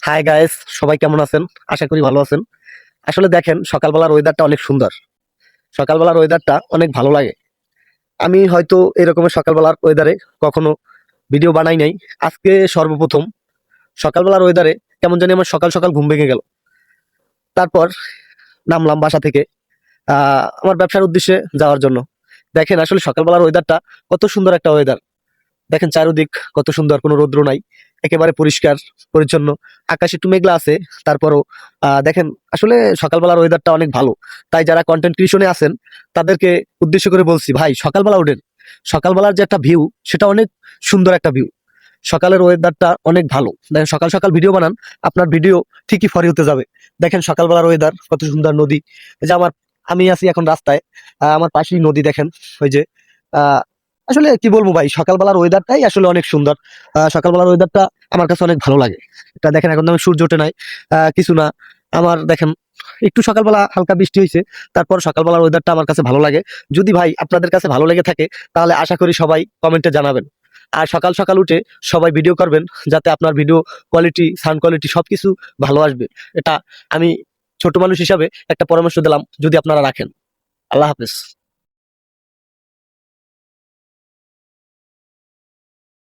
Hi guys, সবাই কেমন আছেন? আশা করি ভালো আছেন। আসলে দেখেন, সকালবেলার ওয়েদারটা অনেক সুন্দর। সকালবেলার ওয়েদারটা অনেক ভালো লাগে। আমি হয়তো এরকমের সকালবেলার ওয়েদারে কখনো ভিডিও বানাই নাই। আজকে সর্বপ্রথম সকালবেলার ওয়েদারে কেমন জানি আমার সকাল সকাল ঘুম ভেঙে গেল। তারপর নামলাম বাসা থেকে আমার ব্যবসার উদ্দেশ্যে যাওয়ার জন্য। দেখেন আসলে সকালবেলার ওয়েদারটা কত সুন্দর একটা ওয়েদার। দেখেন চারদিক কত সুন্দর, কোনো রৌদ্র নাই, একেবারে পরিষ্কার পরিচ্ছন্ন। আকাশ একটু মেঘলা আছে, তারপরও দেখেন আসলে সকালবেলার ওয়েদারটা অনেক ভালো। তাই যারা কন্টেন্ট ক্রিয়েশনে আছেন তাদেরকে উদ্দেশ্য করে বলছি, ভাই সকালবেলা ওঠেন। সকালবেলার যে একটা ভিউ, সেটা অনেক সুন্দর একটা ভিউ। সকালের ওয়েদারটা অনেক ভালো। দেখেন সকাল সকাল ভিডিও বানান, আপনার ভিডিও ঠিকই ফরি হতে যাবে। দেখেন সকালবেলার ওয়েদার কত সুন্দর, নদী। এই যে আমি আছি এখন রাস্তায়, আমার পাশেই নদী। দেখেন ওই যে আসলে কি বলবো ভাই, সকালবেলার ওয়েদারটাই আসলে অনেক সুন্দর। সকালবেলার ওয়েদারটা আমার কাছে অনেক ভালো লাগে। এটা দেখেন এখন তো আমি সূর্য ওঠে নাই, কিছু না। আমার দেখেন একটু সকালবেলা হালকা বৃষ্টি হয়েছে, তারপর সকালবেলার ওয়েদারটা আমার কাছে ভালো লাগে। যদি ভাই আপনাদের কাছে ভালো লেগে থাকে, তাহলে আশা করি সবাই কমেন্টে জানাবেন। আর সকাল সকাল উঠে সবাই ভিডিও করবেন, যাতে আপনার ভিডিও কোয়ালিটি, সাউন্ড কোয়ালিটি সবকিছু ভালো আসবে। এটা আমি ছোট মানুষ হিসাবে একটা পরামর্শ দিলাম, যদি আপনারা রাখেন। আল্লাহ হাফেজ।